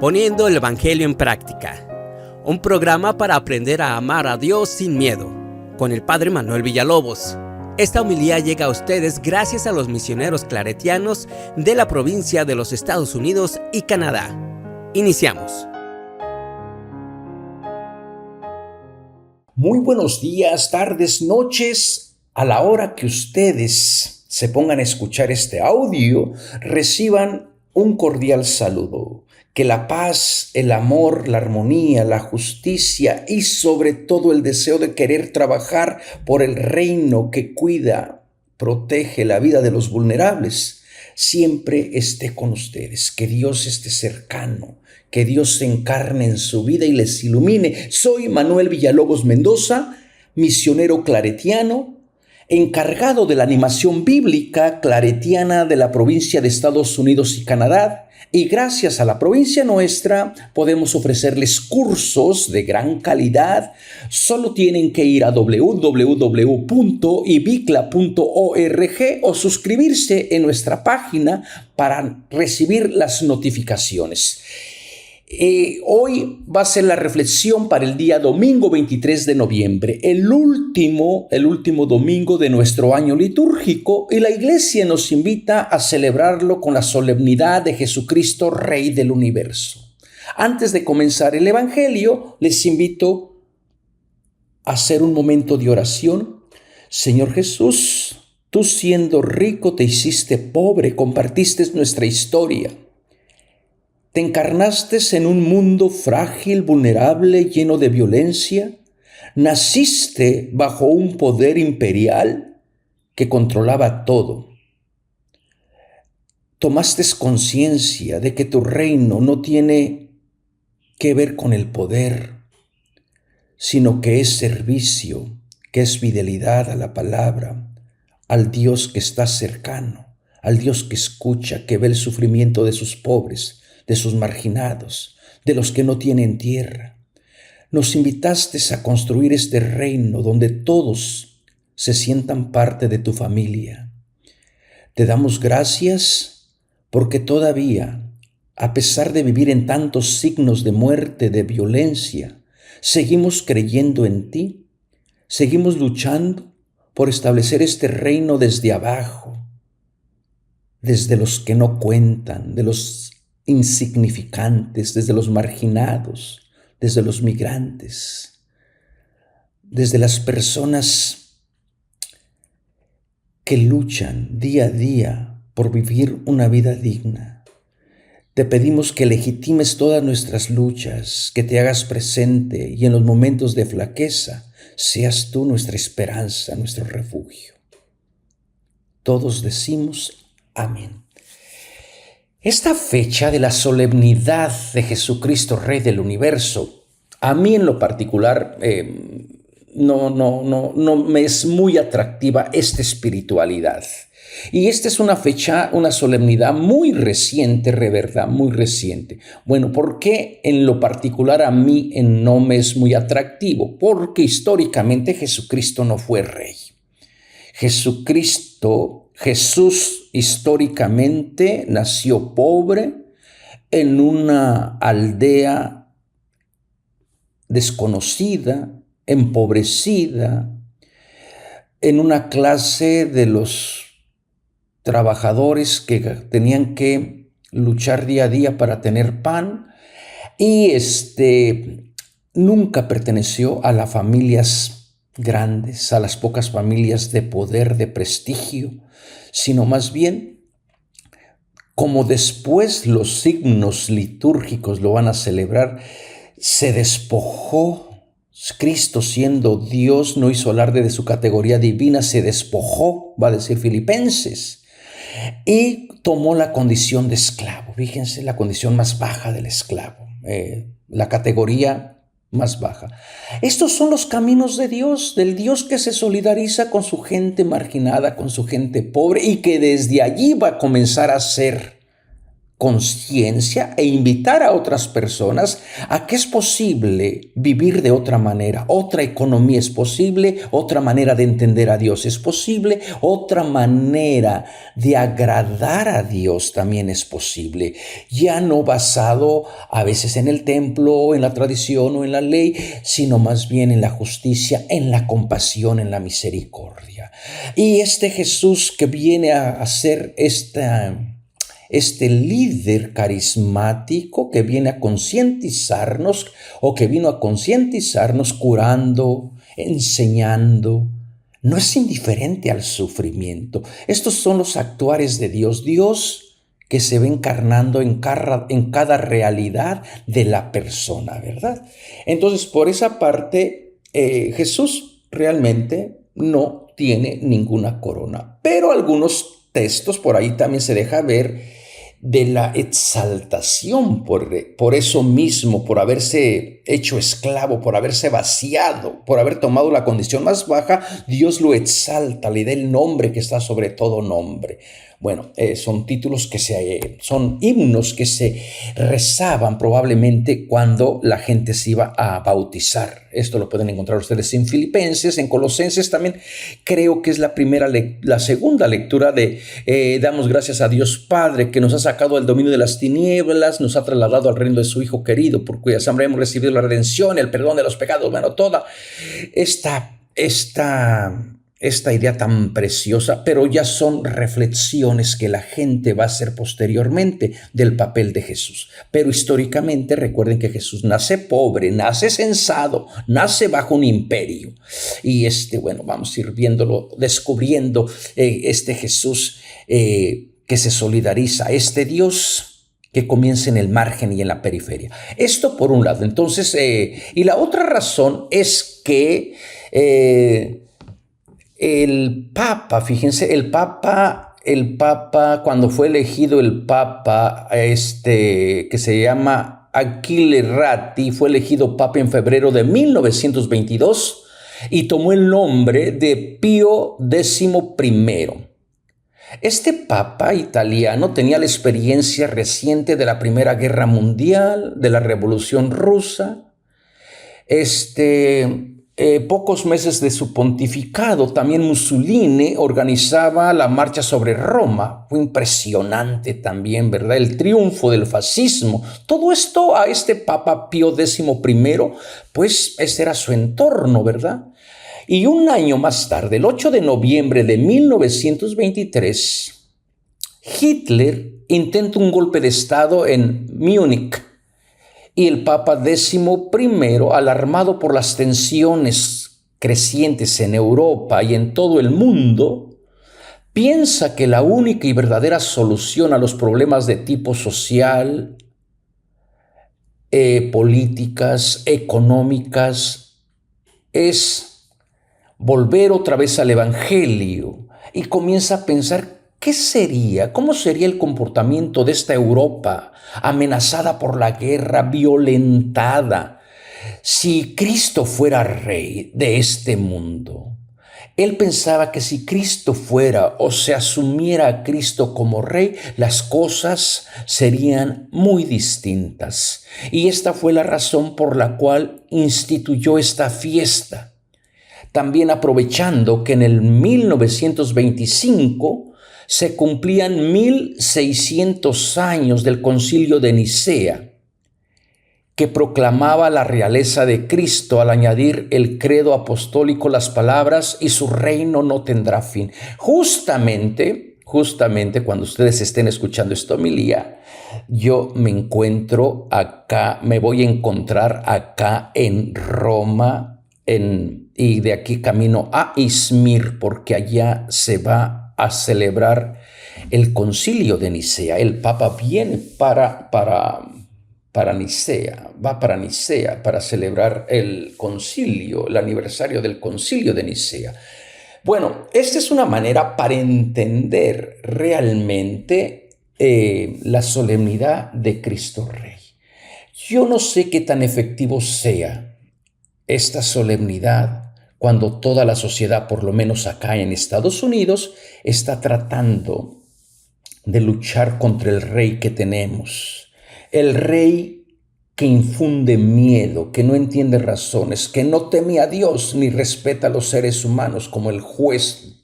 Poniendo el Evangelio en práctica. Un programa para aprender a amar a Dios sin miedo, con el Padre Manuel Villalobos. Esta homilía llega a ustedes gracias a los misioneros claretianos de la provincia de los Estados Unidos y Canadá. Iniciamos. Muy buenos días, tardes, noches. A la hora que ustedes se pongan a escuchar este audio, reciban un cordial saludo. Que la paz, el amor, la armonía, la justicia y sobre todo el deseo de querer trabajar por el reino que cuida, protege la vida de los vulnerables, siempre esté con ustedes. Que Dios esté cercano, que Dios se encarne en su vida y les ilumine. Soy Manuel Villalobos Mendoza, misionero claretiano, encargado de la animación bíblica claretiana de la provincia de Estados Unidos y Canadá, y gracias a la provincia nuestra podemos ofrecerles cursos de gran calidad. Solo tienen que ir a www.ibicla.org o suscribirse en nuestra página para recibir las notificaciones. Hoy va a ser la reflexión para el día domingo 23 de noviembre, el último domingo de nuestro año litúrgico, y la iglesia nos invita a celebrarlo con la solemnidad de Jesucristo, Rey del universo. Antes de comenzar el Evangelio, les invito a hacer un momento de oración. Señor Jesús, tú siendo rico te hiciste pobre, compartiste nuestra historia. Te encarnaste en un mundo frágil, vulnerable, lleno de violencia. Naciste bajo un poder imperial que controlaba todo. Tomaste conciencia de que tu reino no tiene que ver con el poder, sino que es servicio, que es fidelidad a la palabra, al Dios que está cercano, al Dios que escucha, que ve el sufrimiento de sus pobres, de sus marginados, de los que no tienen tierra. Nos invitaste a construir este reino donde todos se sientan parte de tu familia. Te damos gracias porque todavía, a pesar de vivir en tantos signos de muerte, de violencia, seguimos creyendo en ti, seguimos luchando por establecer este reino desde abajo, desde los que no cuentan, de los insignificantes, desde los marginados, desde los migrantes, desde las personas que luchan día a día por vivir una vida digna. Te pedimos que legitimes todas nuestras luchas, que te hagas presente y en los momentos de flaqueza seas tú nuestra esperanza, nuestro refugio. Todos decimos amén. Esta fecha de la solemnidad de Jesucristo, Rey del universo, a mí en lo particular no me es muy atractiva esta espiritualidad. Y esta es una fecha, una solemnidad muy reciente, ¿verdad? Muy reciente. Bueno, ¿por qué en lo particular a mí no me es muy atractivo? Porque históricamente Jesucristo no fue rey. Jesús históricamente nació pobre en una aldea desconocida, empobrecida, en una clase de los trabajadores que tenían que luchar día a día para tener pan, y nunca perteneció a las familias grandes, a las pocas familias de poder, de prestigio, sino más bien, como después los signos litúrgicos lo van a celebrar, se despojó. Cristo, siendo Dios, no hizo alarde de su categoría divina, se despojó, va a decir Filipenses, y tomó la condición de esclavo. Fíjense, la condición más baja del esclavo, la categoría más baja. Estos son los caminos de Dios, del Dios que se solidariza con su gente marginada, con su gente pobre, y que desde allí va a comenzar a hacer conciencia e invitar a otras personas a que es posible vivir de otra manera, otra economía es posible, otra manera de entender a Dios es posible, otra manera de agradar a Dios también es posible, ya no basado a veces en el templo, en la tradición o en la ley, sino más bien en la justicia, en la compasión, en la misericordia. Y este Jesús que viene a ser este líder carismático que viene a concientizarnos o que vino a concientizarnos curando, enseñando, no es indiferente al sufrimiento. Estos son los actuares de Dios. Dios que se ve encarnando en cada realidad de la persona, ¿verdad? Entonces, por esa parte, Jesús realmente no tiene ninguna corona, pero algunos textos por ahí también se deja ver de la exaltación por eso mismo, por haberse hecho esclavo, por haberse vaciado, por haber tomado la condición más baja. Dios lo exalta, le da el nombre que está sobre todo nombre. Bueno, son títulos son himnos que se rezaban probablemente cuando la gente se iba a bautizar. Esto lo pueden encontrar ustedes en Filipenses, en Colosenses también. Creo que es la segunda lectura de damos gracias a Dios Padre que nos ha sacado del dominio de las tinieblas, nos ha trasladado al reino de su Hijo querido, por cuya sangre hemos recibido la redención, el perdón de los pecados. Bueno, toda esta idea tan preciosa, pero ya son reflexiones que la gente va a hacer posteriormente del papel de Jesús. Pero históricamente recuerden que Jesús nace pobre, nace censado, nace bajo un imperio. Y vamos a ir viéndolo, descubriendo este Jesús que se solidariza, este Dios que comienza en el margen y en la periferia. Esto por un lado. Entonces, y la otra razón es que el Papa, fíjense, el Papa, cuando fue elegido el Papa, que se llama Achille Ratti, fue elegido Papa en febrero de 1922 y tomó el nombre de Pío XI. Este Papa italiano tenía la experiencia reciente de la Primera Guerra Mundial, de la Revolución Rusa, pocos meses de su pontificado, también Mussolini organizaba la marcha sobre Roma. Fue impresionante también, ¿verdad? El triunfo del fascismo. Todo esto a este Papa Pío XI, pues ese era su entorno, ¿verdad? Y un año más tarde, el 8 de noviembre de 1923, Hitler intenta un golpe de Estado en Múnich. Y el Papa XI, alarmado por las tensiones crecientes en Europa y en todo el mundo, piensa que la única y verdadera solución a los problemas de tipo social, políticas, económicas, es volver otra vez al Evangelio, y comienza a pensar cómo sería el comportamiento de esta Europa amenazada por la guerra, violentada, si Cristo fuera rey de este mundo. Él pensaba que si Cristo fuera o se asumiera a Cristo como rey, las cosas serían muy distintas. Y esta fue la razón por la cual instituyó esta fiesta. También aprovechando que en el 1925 se cumplían 1600 años del Concilio de Nicea, que proclamaba la realeza de Cristo al añadir el credo apostólico las palabras y su reino no tendrá fin. Justamente cuando ustedes estén escuchando esta homilía, yo me encuentro acá, me voy a encontrar acá en Roma, y de aquí camino a Izmir, porque allá se va a celebrar el Concilio de Nicea. El Papa viene para Nicea, va para Nicea para celebrar el concilio, el aniversario del Concilio de Nicea. Bueno, esta es una manera para entender realmente la solemnidad de Cristo Rey. Yo no sé qué tan efectivo sea esta solemnidad cuando toda la sociedad, por lo menos acá en Estados Unidos, está tratando de luchar contra el rey que tenemos. El rey que infunde miedo, que no entiende razones, que no teme a Dios ni respeta a los seres humanos, como el juez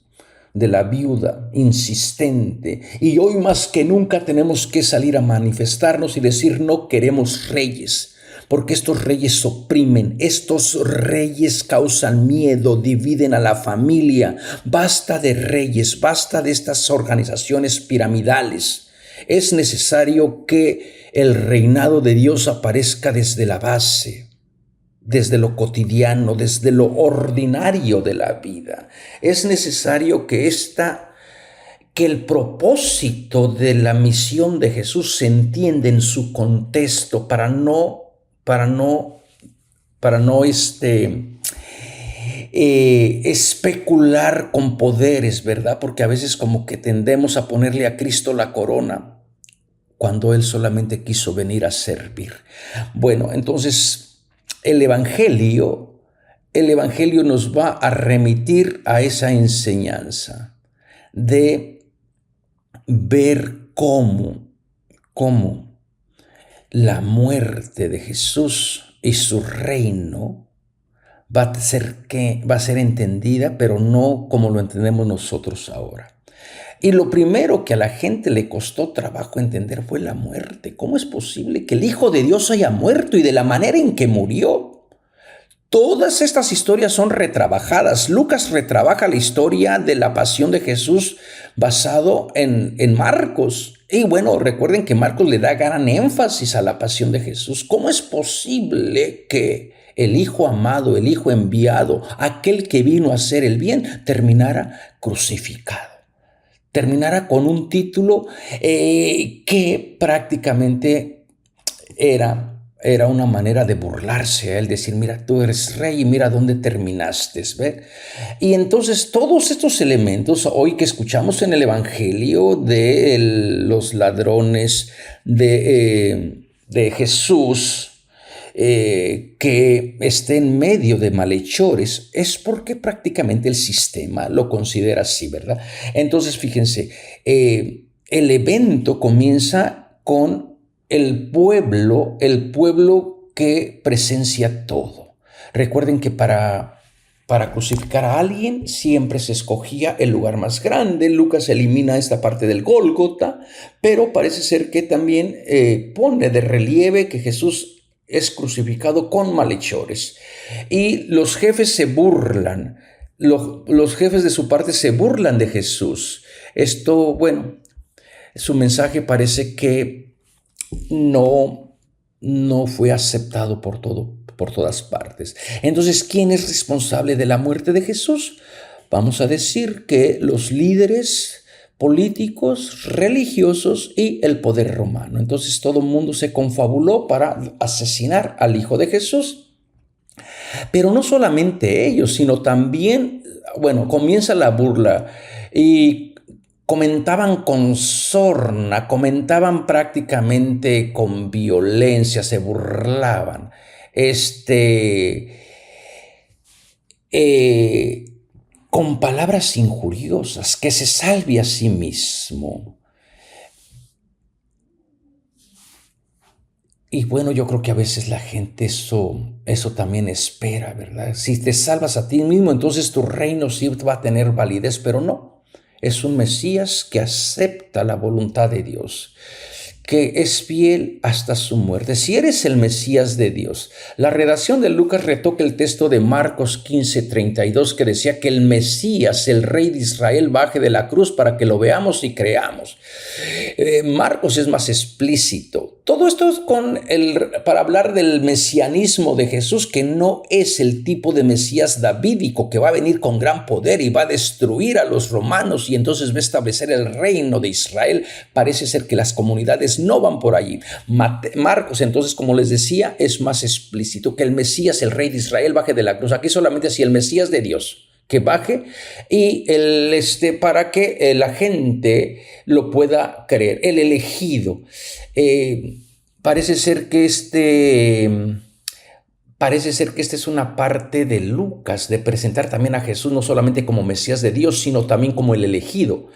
de la viuda, insistente. Y hoy más que nunca tenemos que salir a manifestarnos y decir: no queremos reyes, porque estos reyes oprimen, estos reyes causan miedo, dividen a la familia. Basta de reyes, basta de estas organizaciones piramidales. Es necesario que el reinado de Dios aparezca desde la base, desde lo cotidiano, desde lo ordinario de la vida. Es necesario que el propósito de la misión de Jesús se entienda en su contexto para no especular con poderes, ¿verdad? Porque a veces como que tendemos a ponerle a Cristo la corona cuando Él solamente quiso venir a servir. Bueno, entonces el Evangelio nos va a remitir a esa enseñanza de ver cómo la muerte de Jesús y su reino va a ser entendida, pero no como lo entendemos nosotros ahora. Y lo primero que a la gente le costó trabajo entender fue la muerte. ¿Cómo es posible que el Hijo de Dios haya muerto y de la manera en que murió? Todas estas historias son retrabajadas. Lucas retrabaja la historia de la pasión de Jesús basado en Marcos. Y bueno, recuerden que Marcos le da gran énfasis a la pasión de Jesús. ¿Cómo es posible que el Hijo amado, el Hijo enviado, aquel que vino a hacer el bien, terminara crucificado? Terminara con un título que prácticamente era una manera de burlarse a él, decir: mira, tú eres rey y mira dónde terminaste, ¿ves? Y entonces todos estos elementos hoy que escuchamos en el Evangelio de los ladrones, de Jesús, que esté en medio de malhechores, es porque prácticamente el sistema lo considera así, ¿verdad? Entonces, fíjense, el evento comienza con el pueblo que presencia todo. Recuerden que para crucificar a alguien siempre se escogía el lugar más grande. Lucas elimina esta parte del Gólgota, pero parece ser que también pone de relieve que Jesús es crucificado con malhechores. Y los jefes se burlan, los jefes de su parte se burlan de Jesús. Esto, bueno, su mensaje parece que no fue aceptado por todas partes. Entonces, ¿quién es responsable de la muerte de Jesús? Vamos a decir que los líderes políticos, religiosos y el poder romano. Entonces todo el mundo se confabuló para asesinar al Hijo de Jesús. Pero no solamente ellos, sino también, bueno, comienza la burla y comentaban con sorna, comentaban prácticamente con violencia, se burlaban. Con palabras injuriosas, que se salve a sí mismo. Y bueno, yo creo que a veces la gente eso también espera, ¿verdad? Si te salvas a ti mismo, entonces tu reino sí va a tener validez, pero no. Es un Mesías que acepta la voluntad de Dios, que es fiel hasta su muerte. Si eres el Mesías de Dios. La redacción de Lucas retoca el texto de Marcos 15:32 que decía que el Mesías, el Rey de Israel, baje de la cruz para que lo veamos y creamos. Marcos es más explícito. Todo esto es para hablar del mesianismo de Jesús, que no es el tipo de Mesías davídico que va a venir con gran poder y va a destruir a los romanos y entonces va a establecer el reino de Israel. Parece ser que las comunidades no van por allí. Marcos, entonces, como les decía, es más explícito, que el Mesías, el Rey de Israel, baje de la cruz. Aquí solamente si el Mesías de Dios, que baje y para que la gente lo pueda creer, el elegido. Parece ser que esta es una parte de Lucas, de presentar también a Jesús no solamente como Mesías de Dios, sino también como el elegido.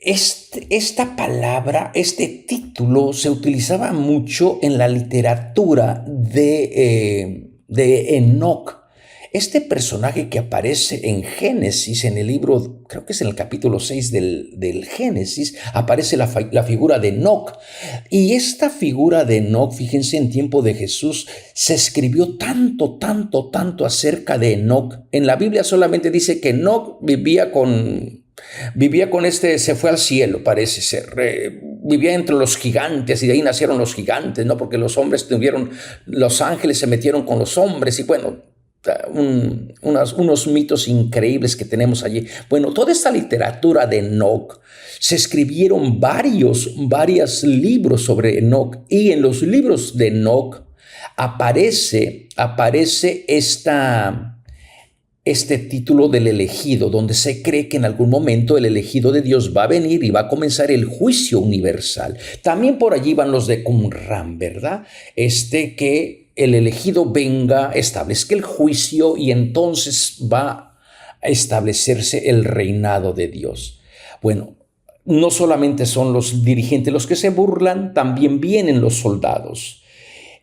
Esta palabra, este título se utilizaba mucho en la literatura de Enoc. Este personaje que aparece en Génesis, en el libro, creo que es en el capítulo 6 del Génesis, aparece la figura de Enoc. Y esta figura de Enoc, fíjense, en tiempo de Jesús, se escribió tanto acerca de Enoc. En la Biblia solamente dice que Enoc vivía con se fue al cielo, parece ser, vivía entre los gigantes y de ahí nacieron los gigantes, ¿no? Porque los ángeles se metieron con los hombres y bueno, unos mitos increíbles que tenemos allí. Bueno, toda esta literatura de Enoc, se escribieron varios libros sobre Enoc, y en los libros de Enoc aparece este título del elegido, donde se cree que en algún momento el elegido de Dios va a venir y va a comenzar el juicio universal. También por allí van los de Qumran, ¿verdad? Que el elegido venga, establezca el juicio y entonces va a establecerse el reinado de Dios. Bueno, no solamente son los dirigentes los que se burlan, también vienen los soldados.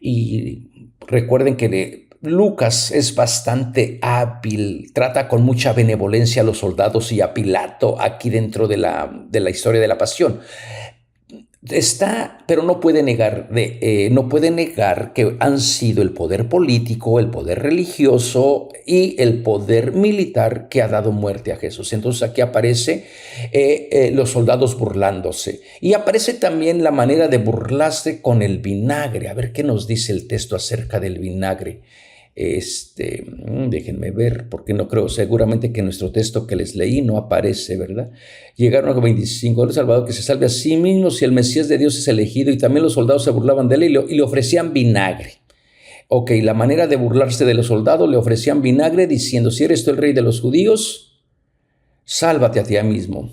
Y recuerden que Lucas es bastante hábil, trata con mucha benevolencia a los soldados y a Pilato aquí dentro de la historia de la pasión. Pero no puede negar que han sido el poder político, el poder religioso y el poder militar que ha dado muerte a Jesús. Entonces aquí aparece los soldados burlándose, y aparece también la manera de burlarse con el vinagre. A ver qué nos dice el texto acerca del vinagre. Déjenme ver, porque no creo, seguramente que en nuestro texto que les leí no aparece, ¿verdad? Llegaron a 25, el Salvador que se salve a sí mismo si el Mesías de Dios es elegido, y también los soldados se burlaban de él y le ofrecían vinagre. Ok, la manera de burlarse de los soldados, le ofrecían vinagre diciendo: si eres tú el rey de los judíos, sálvate a ti mismo.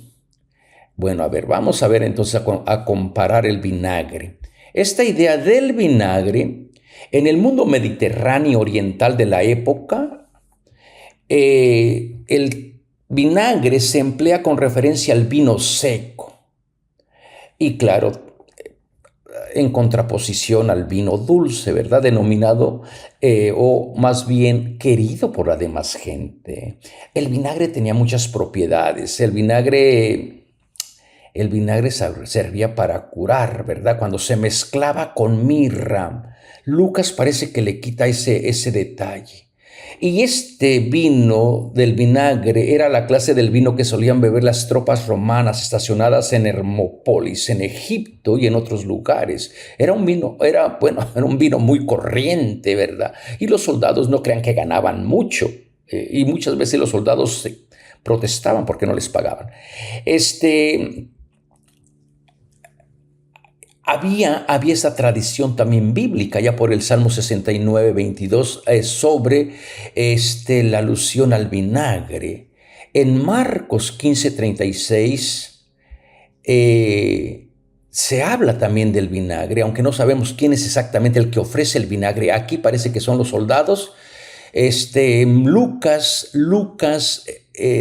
Bueno, a ver, vamos a ver entonces a comparar el vinagre. Esta idea del vinagre en el mundo mediterráneo oriental de la época, el vinagre se emplea con referencia al vino seco y, claro, en contraposición al vino dulce, ¿verdad? Denominado o más bien querido por la demás gente. El vinagre tenía muchas propiedades. El vinagre servía para curar, ¿verdad? Cuando se mezclaba con mirra. Lucas parece que le quita ese detalle. Y este vino del vinagre era la clase del vino que solían beber las tropas romanas estacionadas en Hermópolis, en Egipto y en otros lugares. Era un vino muy corriente, ¿verdad? Y los soldados no crean que ganaban mucho. Y muchas veces los soldados protestaban porque no les pagaban. Había esa tradición también bíblica, ya por el Salmo 69, 22, sobre la alusión al vinagre. En Marcos 15, 36 se habla también del vinagre, aunque no sabemos quién es exactamente el que ofrece el vinagre. Aquí parece que son los soldados. Lucas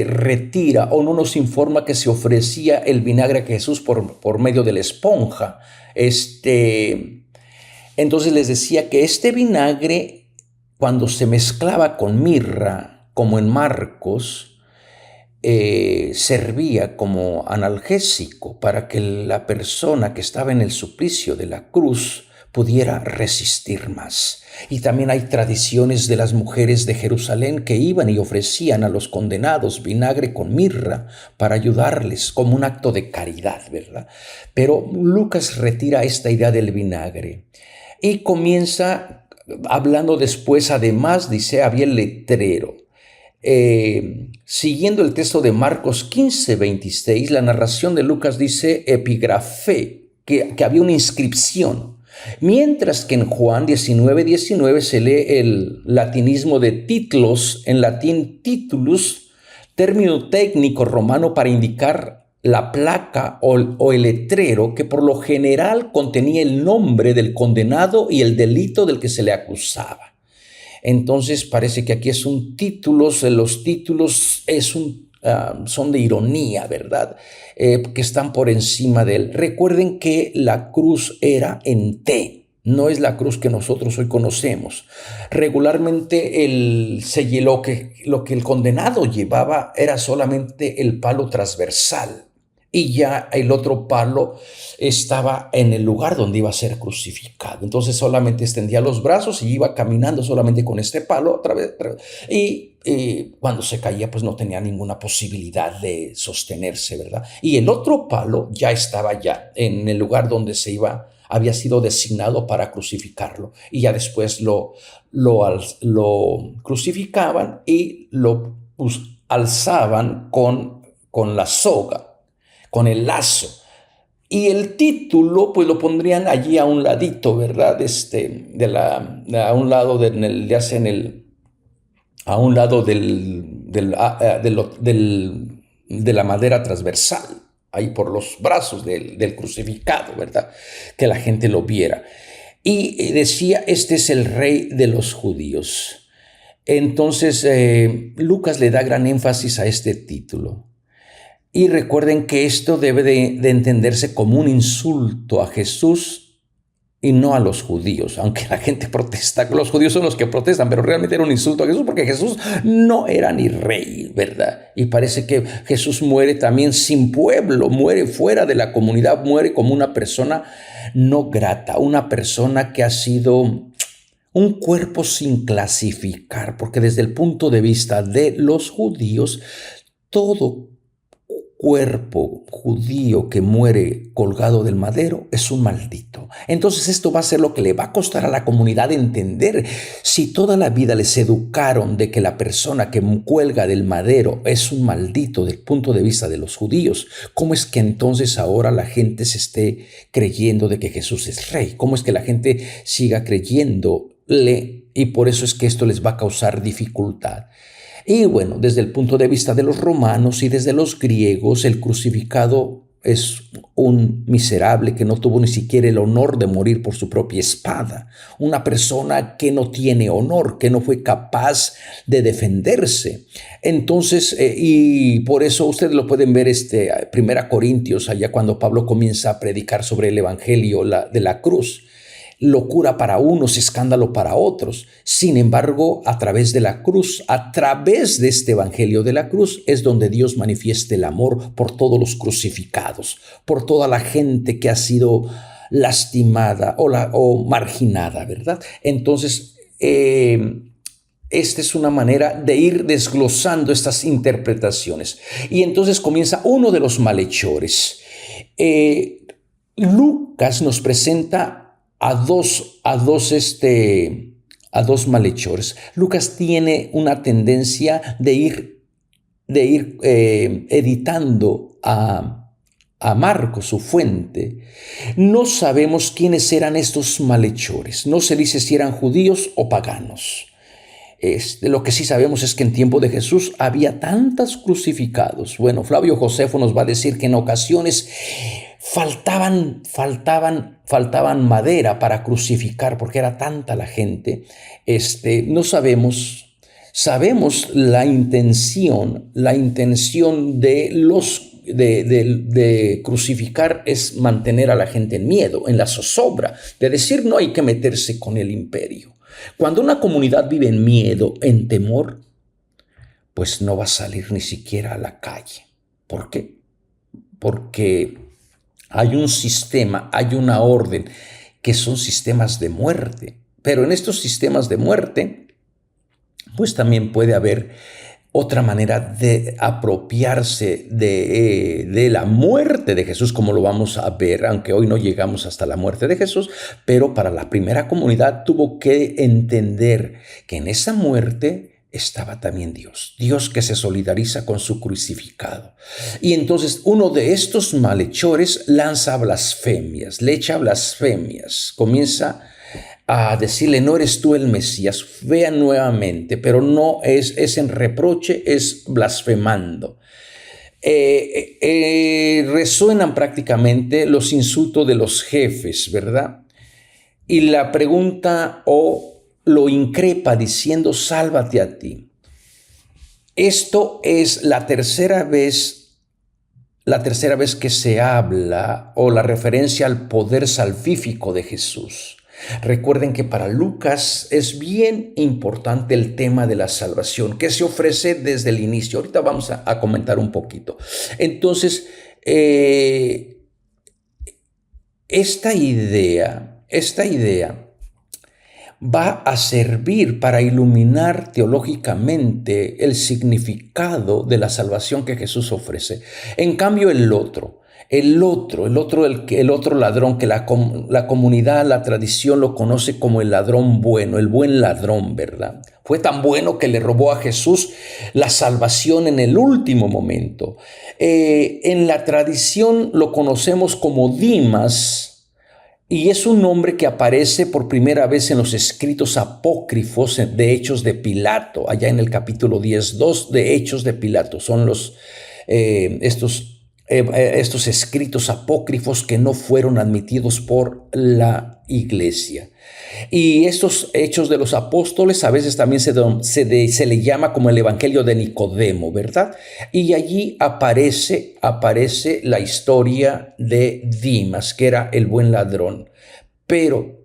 retira o no nos informa que se ofrecía el vinagre a Jesús por medio de la esponja. Entonces les decía que este vinagre, cuando se mezclaba con mirra, como en Marcos, servía como analgésico para que la persona que estaba en el suplicio de la cruz pudiera resistir más. Y también hay tradiciones de las mujeres de Jerusalén que iban y ofrecían a los condenados vinagre con mirra para ayudarles como un acto de caridad, ¿verdad? Pero Lucas retira esta idea del vinagre y comienza hablando después, además, dice, había el letrero. Siguiendo el texto de Marcos 15, 26, la narración de Lucas dice epigrafé, que había una inscripción. Mientras que en Juan 19, 19 se lee el latinismo de titlos, en latín titulus, término técnico romano para indicar la placa o el letrero que por lo general contenía el nombre del condenado y el delito del que se le acusaba. Entonces parece que aquí es un títulos, los títulos es son de ironía, ¿verdad? Que están por encima de él. Recuerden que la cruz era en T. No es la cruz que nosotros hoy conocemos. Regularmente lo que el condenado llevaba era solamente el palo transversal, y ya el otro palo estaba en el lugar donde iba a ser crucificado. Entonces solamente extendía los brazos y iba caminando solamente con este palo otra vez. Y cuando se caía, pues no tenía ninguna posibilidad de sostenerse, ¿verdad? Y el otro palo ya estaba ya en el lugar donde había sido designado para crucificarlo, y ya después lo crucificaban y lo alzaban con la soga, con el lazo. Y el título, pues lo pondrían allí a un ladito, ¿verdad? A un lado a un lado de la madera transversal, ahí por los brazos del crucificado, ¿verdad? Que la gente lo viera. Y decía, este es el rey de los judíos. Entonces, Lucas le da gran énfasis a este título. Y recuerden que esto debe de entenderse como un insulto a Jesús y no a los judíos, aunque la gente protesta. Los judíos son los que protestan, pero realmente era un insulto a Jesús, porque Jesús no era ni rey, ¿verdad? Y parece que Jesús muere también sin pueblo, muere fuera de la comunidad, muere como una persona no grata, una persona que ha sido un cuerpo sin clasificar, porque desde el punto de vista de los judíos, todo cuerpo judío que muere colgado del madero es un maldito. Entonces esto va a ser lo que le va a costar a la comunidad entender. Si toda la vida les educaron de que la persona que cuelga del madero es un maldito del punto de vista de los judíos, ¿cómo es que entonces ahora la gente se esté creyendo de que Jesús es rey? ¿Cómo es que la gente siga creyéndole? Y por eso es que esto les va a causar dificultad. Y bueno, desde el punto de vista de los romanos y desde los griegos, el crucificado es un miserable que no tuvo ni siquiera el honor de morir por su propia espada. Una persona que no tiene honor, que no fue capaz de defenderse. Entonces, y por eso ustedes lo pueden ver, 1 Corintios, allá cuando Pablo comienza a predicar sobre el evangelio de la cruz. Locura para unos, escándalo para otros. Sin embargo, a través de la cruz, a través de este evangelio de la cruz, es donde Dios manifiesta el amor por todos los crucificados, por toda la gente que ha sido lastimada o marginada, ¿verdad? Entonces, esta es una manera de ir desglosando estas interpretaciones. Y entonces comienza uno de los malhechores. Lucas nos presenta a dos malhechores. Lucas tiene una tendencia de ir editando a Marcos, su fuente. No sabemos quiénes eran estos malhechores. No se dice si eran judíos o paganos. Lo que sí sabemos es que en tiempo de Jesús había tantos crucificados. Bueno, Flavio Josefo nos va a decir que en ocasiones faltaban madera para crucificar porque era tanta la gente. No sabemos la intención de crucificar es mantener a la gente en miedo, en la zozobra, de decir no hay que meterse con el imperio. Cuando una comunidad vive en miedo, en temor, pues no va a salir ni siquiera a la calle. ¿Por qué? Porque hay un sistema, hay una orden, que son sistemas de muerte. Pero en estos sistemas de muerte, pues también puede haber otra manera de apropiarse de la muerte de Jesús, como lo vamos a ver, aunque hoy no llegamos hasta la muerte de Jesús, pero para la primera comunidad tuvo que entender que en esa muerte estaba también Dios que se solidariza con su crucificado. Y entonces uno de estos malhechores lanza blasfemias, le echa blasfemias, comienza a decirle, no eres tú el Mesías. Vean nuevamente, pero no es en reproche, es blasfemando. Resuenan prácticamente los insultos de los jefes, ¿verdad? Y la pregunta lo increpa diciendo, sálvate a ti. Esto es la tercera vez que se habla o la referencia al poder salvífico de Jesús. Recuerden que para Lucas es bien importante el tema de la salvación, que se ofrece desde el inicio. Ahorita vamos a comentar un poquito. Entonces, esta idea va a servir para iluminar teológicamente el significado de la salvación que Jesús ofrece. En cambio, el otro ladrón que la comunidad, la tradición lo conoce como el ladrón bueno, el buen ladrón, ¿verdad? Fue tan bueno que le robó a Jesús la salvación en el último momento. En la tradición lo conocemos como Dimas, y es un nombre que aparece por primera vez en los escritos apócrifos de Hechos de Pilato, allá en el capítulo 10:2 de Hechos de Pilato. Son estos escritos apócrifos que no fueron admitidos por la iglesia. Y estos hechos de los apóstoles a veces también se le llama como el Evangelio de Nicodemo, ¿verdad? Y allí aparece la historia de Dimas, que era el buen ladrón. Pero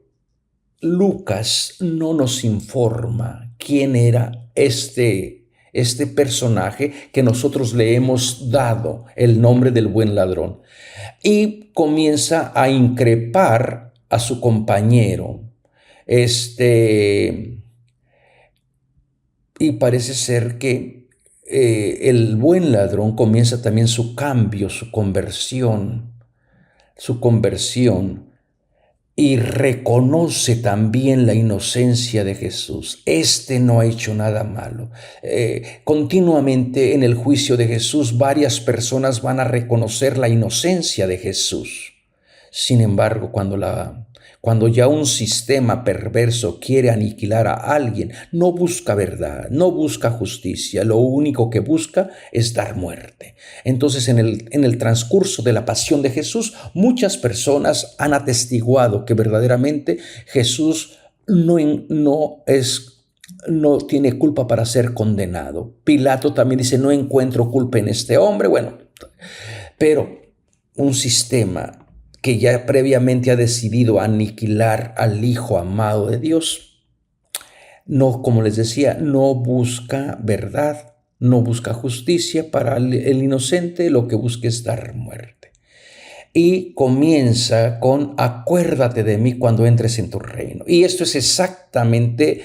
Lucas no nos informa quién era este personaje que nosotros le hemos dado el nombre del buen ladrón. Y comienza a increpar a su compañero. Y parece ser que el buen ladrón comienza también su cambio, su conversión, y reconoce también la inocencia de Jesús. No ha hecho nada malo. Continuamente en el juicio de Jesús, varias personas van a reconocer la inocencia de Jesús. Sin embargo, cuando ya un sistema perverso quiere aniquilar a alguien, no busca verdad, no busca justicia, lo único que busca es dar muerte. Entonces, en el transcurso de la pasión de Jesús, muchas personas han atestiguado que verdaderamente Jesús no tiene culpa para ser condenado. Pilato también dice, no encuentro culpa en este hombre. Bueno, pero un sistema que ya previamente ha decidido aniquilar al Hijo amado de Dios, no, como les decía, no busca verdad, no busca justicia para el inocente, lo que busca es dar muerte. Y comienza con, acuérdate de mí cuando entres en tu reino. Y esto es exactamente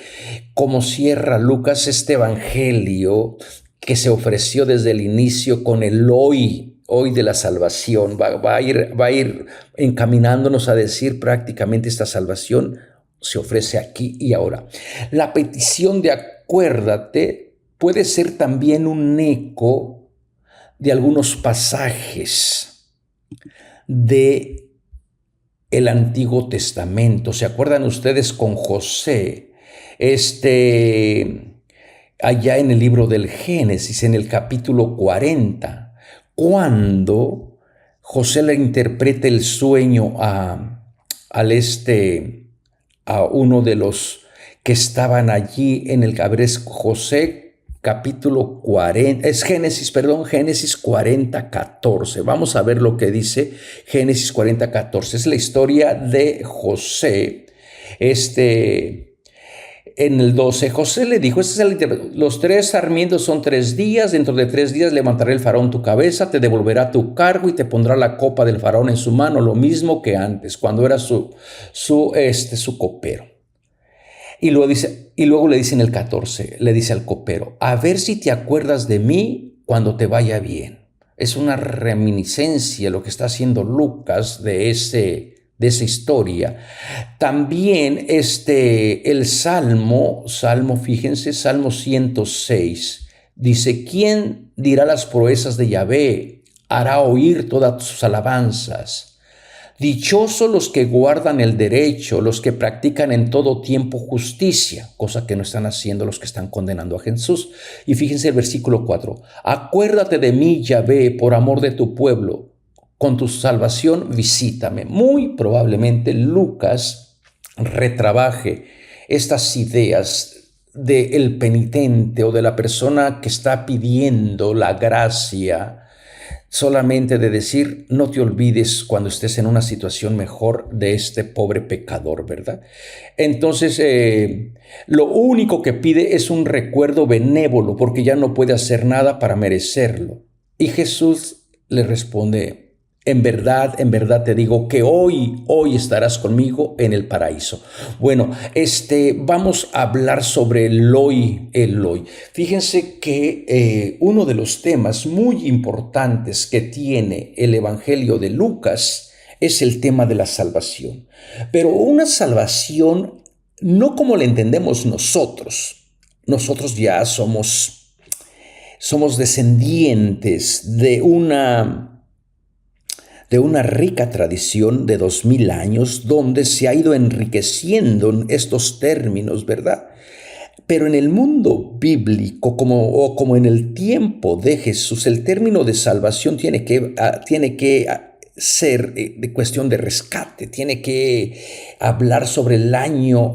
como cierra Lucas este evangelio que se ofreció desde el inicio con el hoy de la salvación. Va a ir encaminándonos a decir prácticamente esta salvación se ofrece aquí y ahora. La petición de acuérdate puede ser también un eco de algunos pasajes de el Antiguo Testamento. ¿Se acuerdan ustedes con José? Allá en el libro del Génesis, en el capítulo 40, cuando José le interpreta el sueño a uno de los que estaban allí en el José capítulo 40, Génesis 40, 14. Vamos a ver lo que dice Génesis 40, 14. Es la historia de José. En el 12, José le dijo, los 3 sarmientos son 3 días, dentro de 3 días levantará el faraón tu cabeza, te devolverá tu cargo y te pondrá la copa del faraón en su mano, lo mismo que antes, cuando era su copero. Y luego le dice en el 14, le dice al copero, a ver si te acuerdas de mí cuando te vaya bien. Es una reminiscencia lo que está haciendo Lucas de esa historia. También el Salmo 106, dice, ¿quién dirá las proezas de Yahvé? Hará oír todas sus alabanzas. Dichosos los que guardan el derecho, los que practican en todo tiempo justicia, cosa que no están haciendo los que están condenando a Jesús. Y fíjense el versículo 4, acuérdate de mí, Yahvé, por amor de tu pueblo, con tu salvación visítame. Muy probablemente Lucas retrabaje estas ideas del penitente o de la persona que está pidiendo la gracia, solamente de decir, no te olvides cuando estés en una situación mejor de este pobre pecador, ¿verdad? Entonces, lo único que pide es un recuerdo benévolo, porque ya no puede hacer nada para merecerlo. Y Jesús le responde, en verdad te digo que hoy estarás conmigo en el paraíso. Bueno, vamos a hablar sobre el hoy. Fíjense que uno de los temas muy importantes que tiene el Evangelio de Lucas es el tema de la salvación. Pero una salvación no como la entendemos nosotros. Nosotros ya somos descendientes de una rica tradición de 2000 años donde se ha ido enriqueciendo en estos términos, ¿verdad? Pero en el mundo bíblico, como en el tiempo de Jesús, el término de salvación tiene que ser de cuestión de rescate, tiene que hablar sobre el año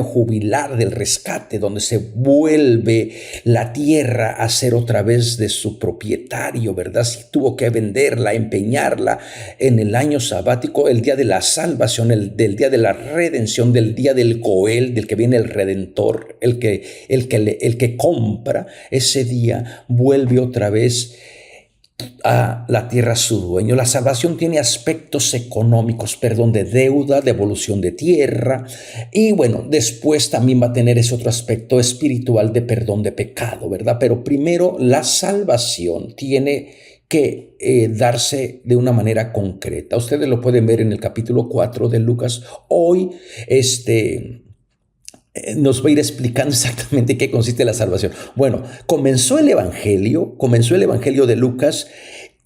jubilar del rescate, donde se vuelve la tierra a ser otra vez de su propietario, ¿verdad? Si tuvo que venderla, empeñarla en el año sabático, el día de la salvación, del día de la redención, del día del Goel, del que viene el Redentor, el que compra, ese día vuelve otra vez a la tierra a su dueño. La salvación tiene aspectos económicos, perdón de deuda, devolución de tierra, y bueno, después también va a tener ese otro aspecto espiritual de perdón de pecado, ¿verdad? Pero primero la salvación tiene que darse de una manera concreta. Ustedes lo pueden ver en el capítulo 4 de Lucas. Hoy nos va a ir explicando exactamente qué consiste la salvación. Bueno, comenzó el Evangelio de Lucas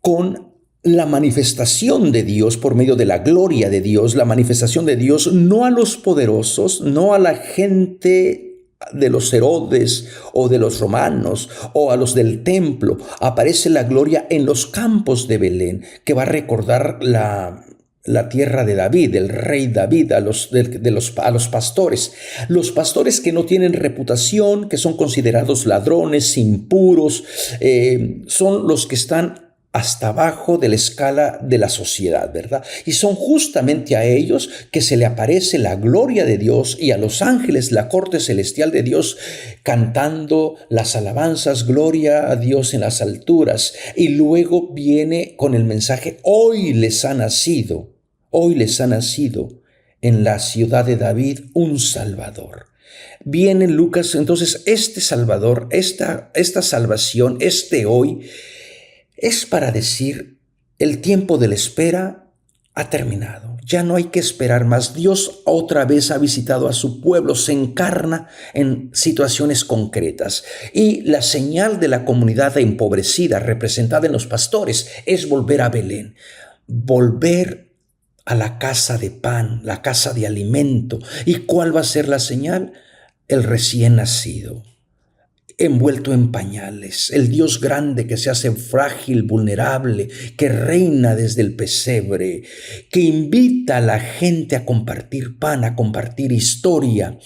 con la manifestación de Dios por medio de la gloria de Dios, la manifestación de Dios no a los poderosos, no a la gente de los Herodes o de los romanos o a los del templo. Aparece la gloria en los campos de Belén, que va a recordar la tierra de David, el rey David, a los pastores. Los pastores que no tienen reputación, que son considerados ladrones, impuros, son los que están hasta abajo de la escala de la sociedad, ¿verdad? Y son justamente a ellos que se le aparece la gloria de Dios y a los ángeles, la corte celestial de Dios, cantando las alabanzas, gloria a Dios en las alturas. Y luego viene con el mensaje, hoy les ha nacido en la ciudad de David un Salvador. Viene Lucas, entonces este Salvador, esta salvación, hoy, es para decir, el tiempo de la espera ha terminado. Ya no hay que esperar más. Dios otra vez ha visitado a su pueblo, se encarna en situaciones concretas. Y la señal de la comunidad empobrecida, representada en los pastores, es volver a Belén, volver a la casa de pan, la casa de alimento. ¿Y cuál va a ser la señal? El recién nacido, envuelto en pañales, el Dios grande que se hace frágil, vulnerable, que reina desde el pesebre, que invita a la gente a compartir pan, a compartir historia.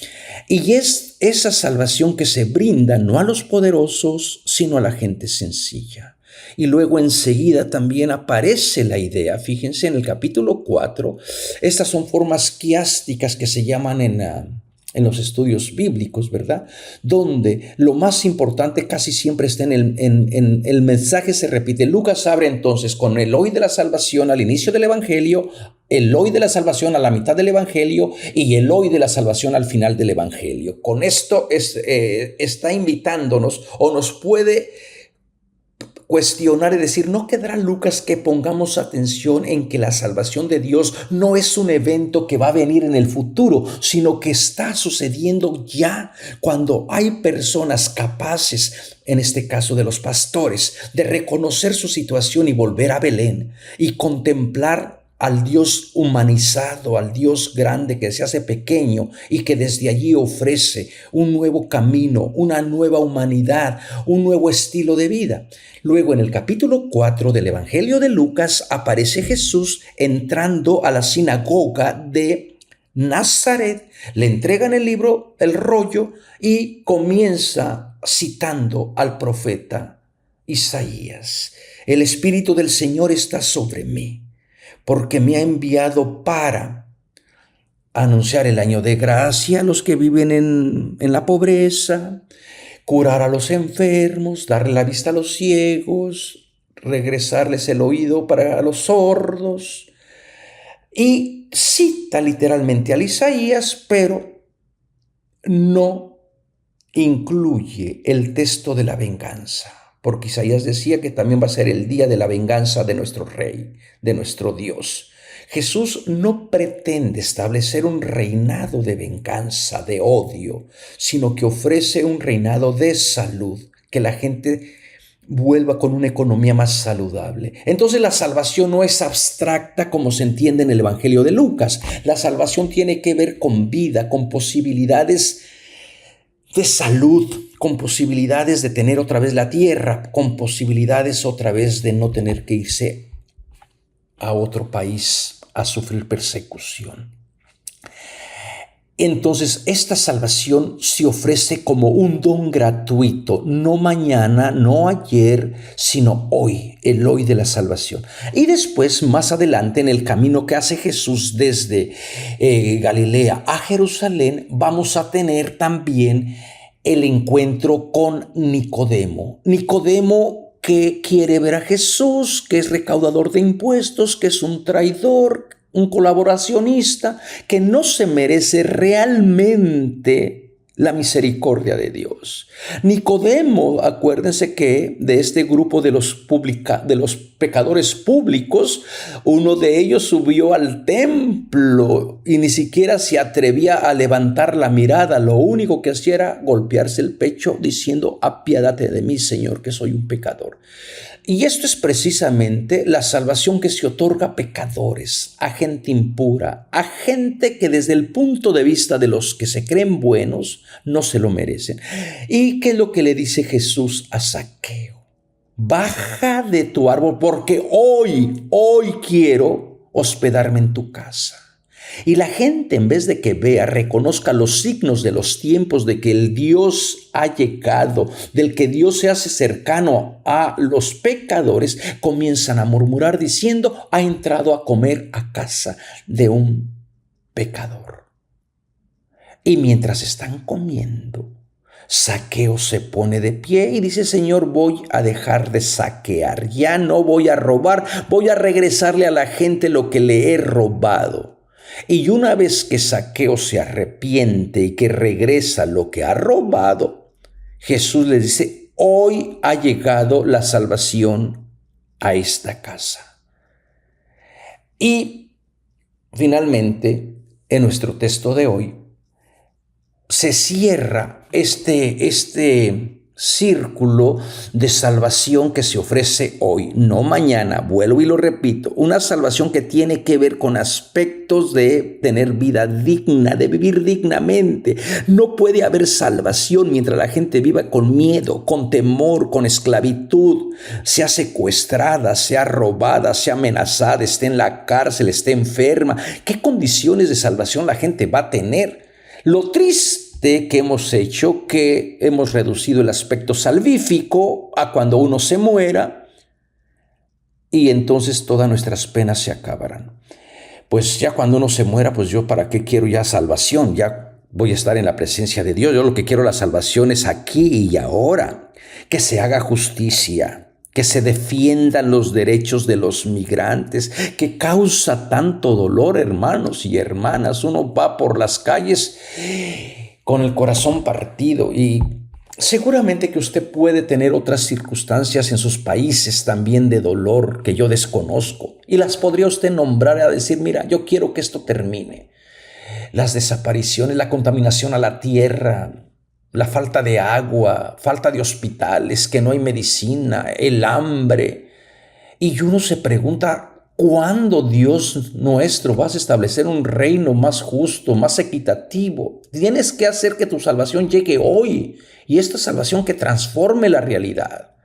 Y es esa salvación que se brinda no a los poderosos, sino a la gente sencilla. Y luego enseguida también aparece la idea, fíjense en el capítulo 4, estas son formas quiásticas que se llaman en los estudios bíblicos, ¿verdad? Donde lo más importante casi siempre está en el mensaje se repite. Lucas abre entonces con el hoy de la salvación al inicio del Evangelio, el hoy de la salvación a la mitad del Evangelio y el hoy de la salvación al final del Evangelio. Con esto está invitándonos o nos puede cuestionar y decir, ¿no quedará Lucas que pongamos atención en que la salvación de Dios no es un evento que va a venir en el futuro, sino que está sucediendo ya cuando hay personas capaces, en este caso de los pastores, de reconocer su situación y volver a Belén y contemplar al Dios humanizado, al Dios grande que se hace pequeño y que desde allí ofrece un nuevo camino, una nueva humanidad, un nuevo estilo de vida. Luego en el capítulo 4 del Evangelio de Lucas aparece Jesús entrando a la sinagoga de Nazaret, le entregan el libro, el rollo, y comienza citando al profeta Isaías. El Espíritu del Señor está sobre mí, porque me ha enviado para anunciar el año de gracia a los que viven en la pobreza, curar a los enfermos, darle la vista a los ciegos, regresarles el oído para los sordos. Y cita literalmente al Isaías, pero no incluye el texto de la venganza, porque Isaías decía que también va a ser el día de la venganza de nuestro Rey, de nuestro Dios. Jesús no pretende establecer un reinado de venganza, de odio, sino que ofrece un reinado de salud, que la gente vuelva con una economía más saludable. Entonces la salvación no es abstracta como se entiende en el Evangelio de Lucas. La salvación tiene que ver con vida, con posibilidades de salud, con posibilidades de tener otra vez la tierra, con posibilidades otra vez de no tener que irse a otro país a sufrir persecución. Entonces, esta salvación se ofrece como un don gratuito, no mañana, no ayer, sino hoy, el hoy de la salvación. Y después, más adelante, en el camino que hace Jesús desde Galilea a Jerusalén, vamos a tener también el encuentro con Nicodemo. Nicodemo, que quiere ver a Jesús, que es recaudador de impuestos, que es un traidor, un colaboracionista, que no se merece realmente la misericordia de Dios. Nicodemo, acuérdense que de este grupo de los pecadores públicos, uno de ellos subió al templo y ni siquiera se atrevía a levantar la mirada. Lo único que hacía era golpearse el pecho diciendo: apiádate de mí, Señor, que soy un pecador. Y esto es precisamente la salvación que se otorga a pecadores, a gente impura, a gente que desde el punto de vista de los que se creen buenos, no se lo merecen. ¿Y qué es lo que le dice Jesús a Zaqueo? Baja de tu árbol porque hoy quiero hospedarme en tu casa. Y la gente, en vez de que vea, reconozca los signos de los tiempos, de que el Dios ha llegado, del que Dios se hace cercano a los pecadores, comienzan a murmurar diciendo: ha entrado a comer a casa de un pecador. Y mientras están comiendo, Zaqueo se pone de pie y dice: Señor, voy a dejar de saquear, ya no voy a robar, voy a regresarle a la gente lo que le he robado. Y una vez que Zaqueo se arrepiente y que regresa lo que ha robado, Jesús le dice: hoy ha llegado la salvación a esta casa. Y finalmente, en nuestro texto de hoy, se cierra este círculo de salvación que se ofrece hoy, no mañana. Vuelvo y lo repito, una salvación que tiene que ver con aspectos de tener vida digna, de vivir dignamente. No puede haber salvación mientras la gente viva con miedo, con temor, con esclavitud, sea secuestrada, sea robada, sea amenazada, esté en la cárcel, esté enferma. ¿Qué condiciones de salvación la gente va a tener? Lo triste que hemos hecho, que hemos reducido el aspecto salvífico a cuando uno se muera y entonces todas nuestras penas se acabarán. Pues ya cuando uno se muera, pues yo para qué quiero ya salvación, ya voy a estar en la presencia de Dios. Yo lo que quiero la salvación es aquí y ahora, que se haga justicia, que se defiendan los derechos de los migrantes, que causa tanto dolor, hermanos y hermanas. Uno va por las calles con el corazón partido y seguramente que usted puede tener otras circunstancias en sus países también de dolor que yo desconozco y las podría usted nombrar a decir: mira, yo quiero que esto termine. Las desapariciones, la contaminación a la tierra, la falta de agua, falta de hospitales, que no hay medicina, el hambre. Y uno se pregunta: ¿cuándo, Dios nuestro, vas a establecer un reino más justo, más equitativo? Tienes que hacer que tu salvación llegue hoy, y esta salvación que transforme la realidad,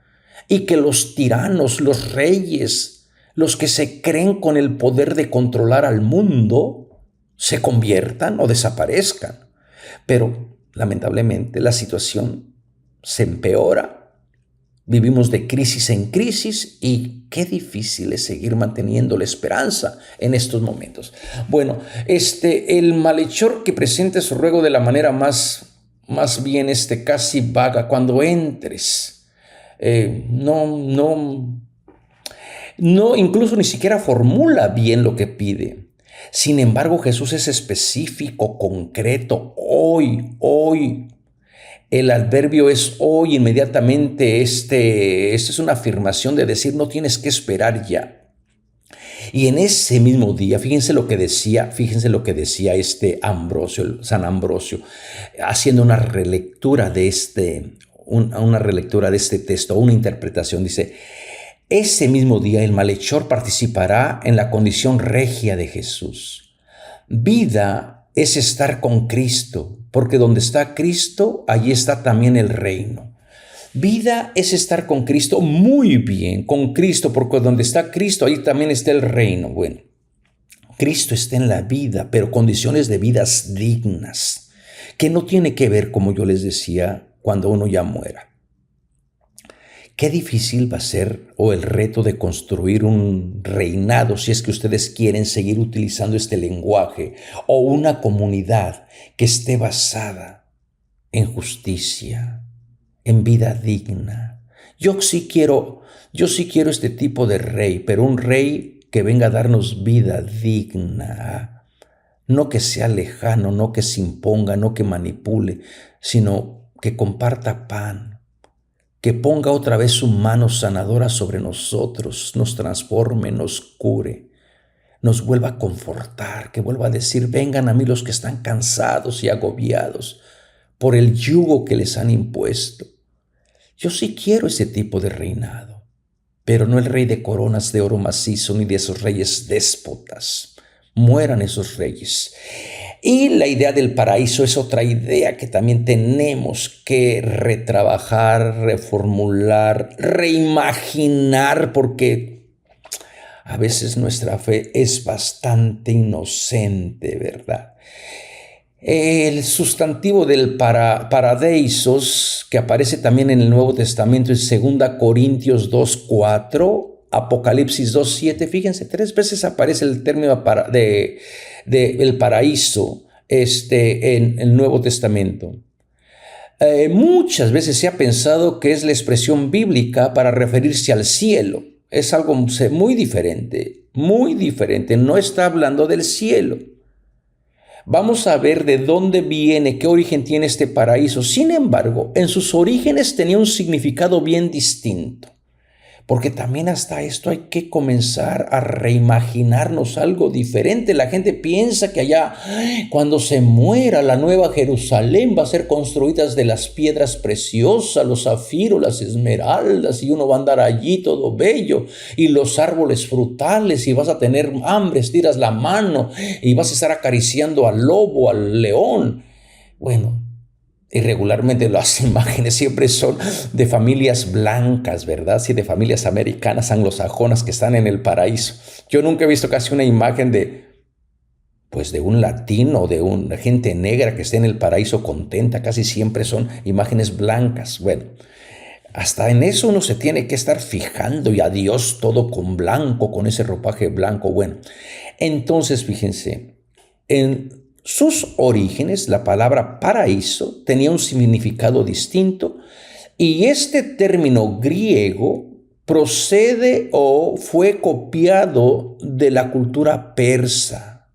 y que los tiranos, los reyes, los que se creen con el poder de controlar al mundo, se conviertan o desaparezcan. Pero lamentablemente la situación se empeora. Vivimos de crisis en crisis y qué difícil es seguir manteniendo la esperanza en estos momentos. Bueno, el malhechor que presente su ruego de la manera más bien casi vaga, cuando entres, no, incluso ni siquiera formula bien lo que pide. Sin embargo, Jesús es específico, concreto, hoy. El adverbio es hoy, inmediatamente. Esta es una afirmación de decir, no tienes que esperar ya. Y en ese mismo día, fíjense lo que decía San Ambrosio, haciendo una relectura de este texto, una interpretación. Dice, ese mismo día el malhechor participará en la condición regia de Jesús. Vida es estar con Cristo, porque donde está Cristo, allí está también el reino. Vida es estar con Cristo, muy bien, con Cristo, porque donde está Cristo, ahí también está el reino. Bueno, Cristo está en la vida, pero condiciones de vidas dignas, que no tiene que ver, como yo les decía, cuando uno ya muera. Qué difícil va a ser el reto de construir un reinado, si es que ustedes quieren seguir utilizando este lenguaje, o una comunidad que esté basada en justicia, en vida digna. Yo sí quiero este tipo de rey, pero un rey que venga a darnos vida digna, no que sea lejano, no que se imponga, no que manipule, sino que comparta pan, que ponga otra vez su mano sanadora sobre nosotros, nos transforme, nos cure, nos vuelva a confortar, que vuelva a decir, vengan a mí los que están cansados y agobiados por el yugo que les han impuesto. Yo sí quiero ese tipo de reinado, pero no el rey de coronas de oro macizo ni de esos reyes déspotas. Mueran esos reyes. Y la idea del paraíso es otra idea que también tenemos que retrabajar, reformular, reimaginar, porque a veces nuestra fe es bastante inocente, ¿verdad? El sustantivo del paradeisos, que aparece también en el Nuevo Testamento en 2 Corintios 2:4, Apocalipsis 2:7, fíjense, 3 veces aparece el término el paraíso en el Nuevo Testamento. Muchas veces se ha pensado que es la expresión bíblica para referirse al cielo. Es algo muy diferente, no está hablando del cielo. Vamos a ver de dónde viene, qué origen tiene este paraíso. Sin embargo, en sus orígenes tenía un significado bien distinto. Porque también hasta esto hay que comenzar a reimaginarnos algo diferente. La gente piensa que allá, cuando se muera, la nueva Jerusalén va a ser construida de las piedras preciosas, los zafiros, las esmeraldas, y uno va a andar allí todo bello, y los árboles frutales, y vas a tener hambre, estiras la mano, y vas a estar acariciando al lobo, al león. Bueno, y regularmente las imágenes siempre son de familias blancas, ¿verdad? Sí, de familias americanas, anglosajonas que están en el paraíso. Yo nunca he visto casi una imagen de un latino, de una gente negra que esté en el paraíso contenta. Casi siempre son imágenes blancas. Bueno, hasta en eso uno se tiene que estar fijando, y a Dios todo con blanco, con ese ropaje blanco. Bueno, entonces fíjense, en sus orígenes, la palabra paraíso tenía un significado distinto, y este término griego procede o fue copiado de la cultura persa.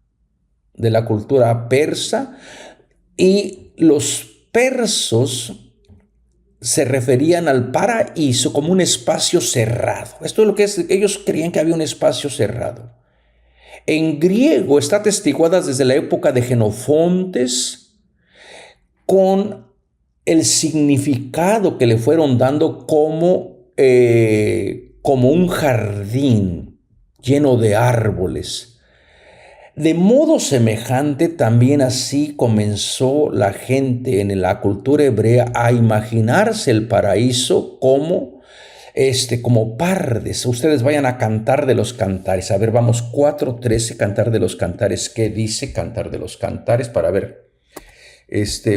Y los persos se referían al paraíso como un espacio cerrado. Esto es lo que es, ellos creían que había un espacio cerrado. En griego está atestiguada desde la época de Jenofontes, con el significado que le fueron dando como un jardín lleno de árboles. De modo semejante, también así comenzó la gente en la cultura hebrea a imaginarse el paraíso como como pardes. Ustedes vayan a Cantar de los Cantares. A ver, vamos, 4:13, Cantar de los Cantares. ¿Qué dice Cantar de los Cantares? Para ver,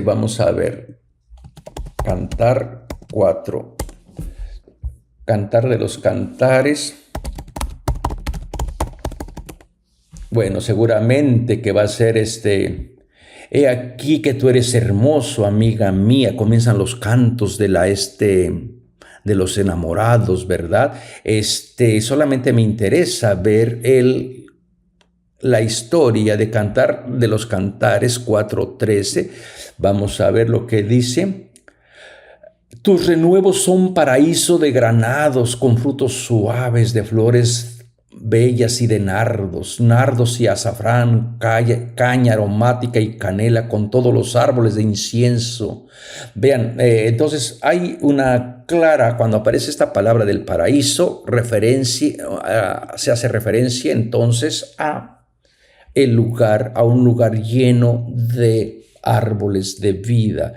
vamos a ver. Cantar 4. Cantar de los Cantares. Bueno, seguramente que va a ser He aquí que tú eres hermoso, amiga mía. Comienzan los cantos de los enamorados, ¿verdad? Solamente me interesa ver la historia de Cantar de los Cantares 4:13. Vamos a ver lo que dice. Tus renuevos son paraíso de granados, con frutos suaves de flores bellas y de nardos y azafrán, caña aromática y canela, con todos los árboles de incienso. Vean, entonces hay una clara, cuando aparece esta palabra del paraíso, se hace referencia entonces a un lugar lleno de árboles de vida.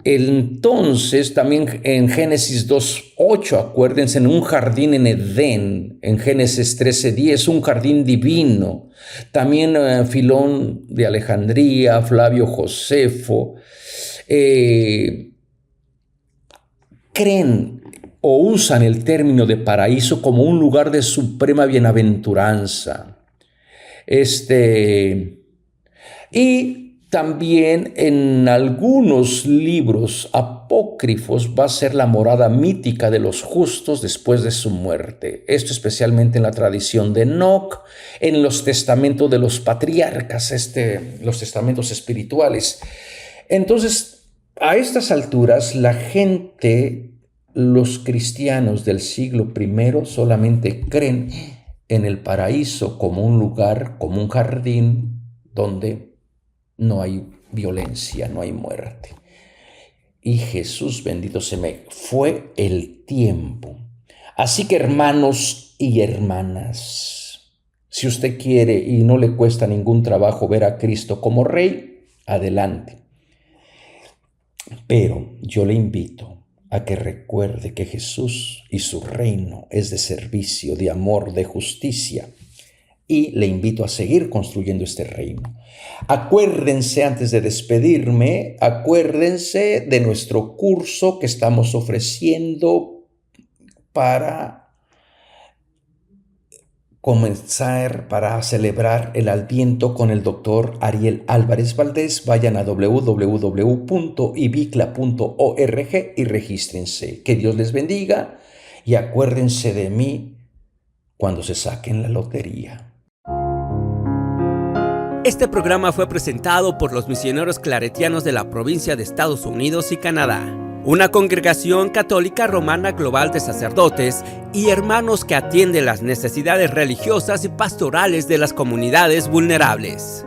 Entonces, también en Génesis 2:8, acuérdense, en un jardín en Edén, en Génesis 13:10, un jardín divino. También Filón de Alejandría, Flavio Josefo, creen o usan el término de paraíso como un lugar de suprema bienaventuranza. Y también en algunos libros apócrifos va a ser la morada mítica de los justos después de su muerte. Esto especialmente en la tradición de Enoc, en los testamentos de los patriarcas, los testamentos espirituales. Entonces, a estas alturas, la gente, los cristianos del siglo I, solamente creen en el paraíso como un lugar, como un jardín donde no hay violencia, no hay muerte. Y Jesús, bendito se me fue el tiempo. Así que, hermanos y hermanas, si usted quiere y no le cuesta ningún trabajo ver a Cristo como Rey, adelante. Pero yo le invito a que recuerde que Jesús y su reino es de servicio, de amor, de justicia. Y le invito a seguir construyendo este reino. Acuérdense, antes de despedirme, acuérdense de nuestro curso que estamos ofreciendo para comenzar, para celebrar el Adviento con el doctor Ariel Álvarez Valdés. Vayan a www.ibicla.org y regístrense. Que Dios les bendiga y acuérdense de mí cuando se saquen la lotería. Este programa fue presentado por los misioneros claretianos de la provincia de Estados Unidos y Canadá, una congregación católica romana global de sacerdotes y hermanos que atiende las necesidades religiosas y pastorales de las comunidades vulnerables.